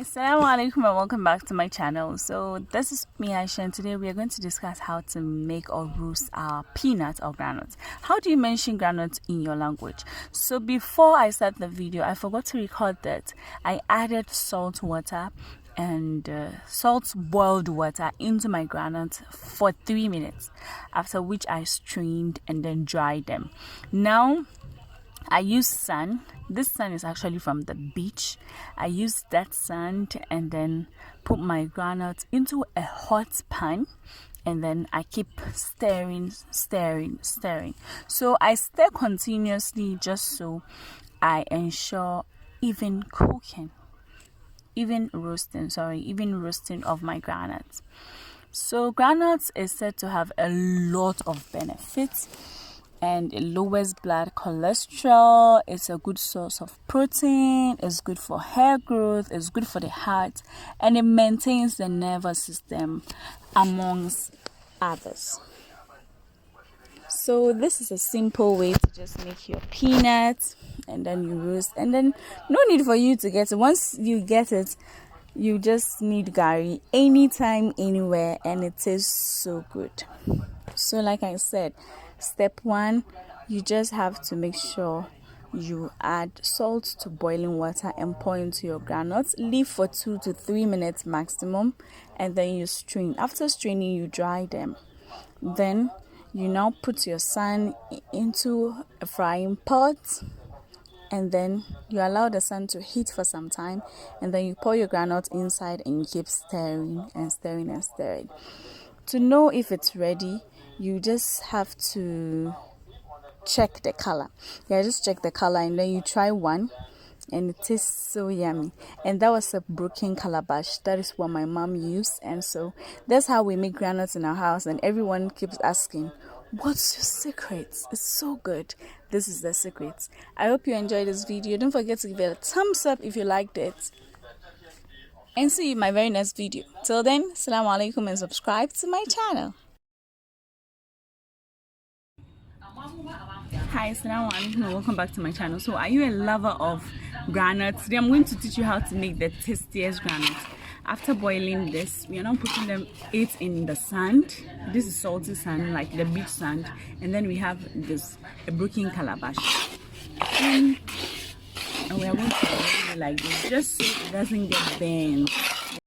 Assalamu alaikum and welcome back to my channel. So this is me Aisha, and today we are going to discuss how to make or roast our peanuts or groundnuts. How do you mention groundnuts in your language? So before I start the video, I forgot to record that I added salt water and salt boiled water into my groundnuts for 3 minutes, after which I strained and then dried them. Now I use sand. This sand is actually from the beach. I use that sand and then put my groundnuts into a hot pan, and then I keep stirring. So I stir continuously just so I ensure even roasting of my groundnuts. So groundnuts is said to have a lot of benefits, and it lowers blood cholesterol. It's a good source of protein. It's good for hair growth. It's good for the heart, and it maintains the nervous system, amongst others. So this is a simple way to just make your peanuts, and then you roast, and then no need for you to get it. Once you get it, you just need gari anytime, anywhere, and it tastes so good. So like I said, step 1, you just have to make sure you add salt to boiling water and pour into your groundnuts. Leave for 2 to 3 minutes maximum, and then you strain. After straining, you dry them. Then you now put your sand into a frying pot, and then you allow the sand to heat for some time, and then you pour your groundnut inside and you keep stirring. To know if it's ready, you just have to check the color. Just check the color, and then you try one, and it tastes so yummy. And that was a broken calabash. That is what my mom used, and so that's how we make groundnuts in our house. And everyone keeps asking, what's your secret? It's so good. This is the secret. I hope you enjoyed this video. Don't forget to give it a thumbs up if you liked it, and see you in my very next video. Till then, assalamu alaikum, and subscribe to my channel. Hi, assalamu alaikum, and welcome back to my channel. So are you a lover of groundnuts? Today I'm going to teach you how to make the tastiest groundnuts. After boiling this, we are now putting it in the sand. This is salty sand, like the beach sand, and then we have a broken calabash, and we are going to boil it like this, just so it doesn't get burned.